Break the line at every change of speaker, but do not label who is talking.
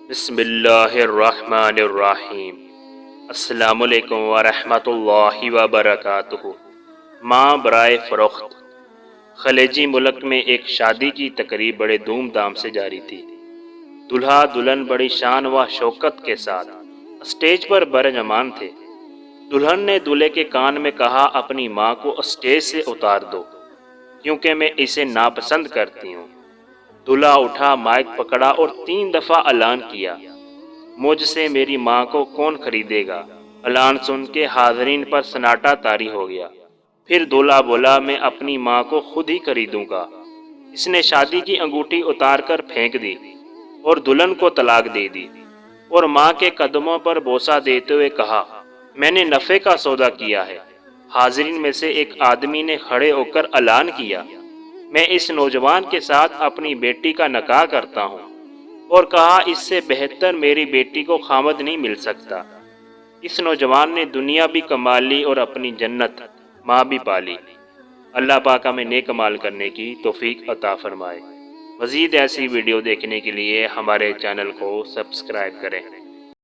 بسم اللہ الرحمن الرحیم۔ السلام علیکم ورحمۃ اللہ وبرکاتہ۔ ماں برائے فروخت۔ خلیجی ملک میں ایک شادی کی تقریب بڑے دھوم دھام سے جاری تھی۔ دلہا دلہن بڑی شان و شوکت کے ساتھ اسٹیج پر برجمان تھے۔ دلہن نے دولہے کے کان میں کہا، اپنی ماں کو اسٹیج سے اتار دو کیونکہ میں اسے ناپسند کرتی ہوں۔ دلہا اٹھا، مائک پکڑا اور 3 دفعہ اعلان کیا، مجھ سے میری ماں کو کون خریدے گا؟ اعلان سن کے حاضرین پر سناٹا طاری ہو گیا۔ پھر دلہا بولا، میں اپنی ماں کو خود ہی خریدوں گا۔ اس نے شادی کی انگوٹھی اتار کر پھینک دی اور دلہن کو طلاق دے دی اور ماں کے قدموں پر بوسہ دیتے ہوئے کہا، میں نے نفع کا سودا کیا ہے۔ حاضرین میں سے ایک آدمی نے کھڑے ہو کر اعلان کیا، میں اس نوجوان کے ساتھ اپنی بیٹی کا نکاح کرتا ہوں، اور کہا، اس سے بہتر میری بیٹی کو خامد نہیں مل سکتا۔ اس نوجوان نے دنیا بھی کما لی اور اپنی جنت ماں بھی پالی۔ اللہ پاک ہمیں نیک عمل کرنے کی توفیق عطا فرمائے۔ مزید ایسی ویڈیو دیکھنے کے لیے ہمارے چینل کو سبسکرائب کریں۔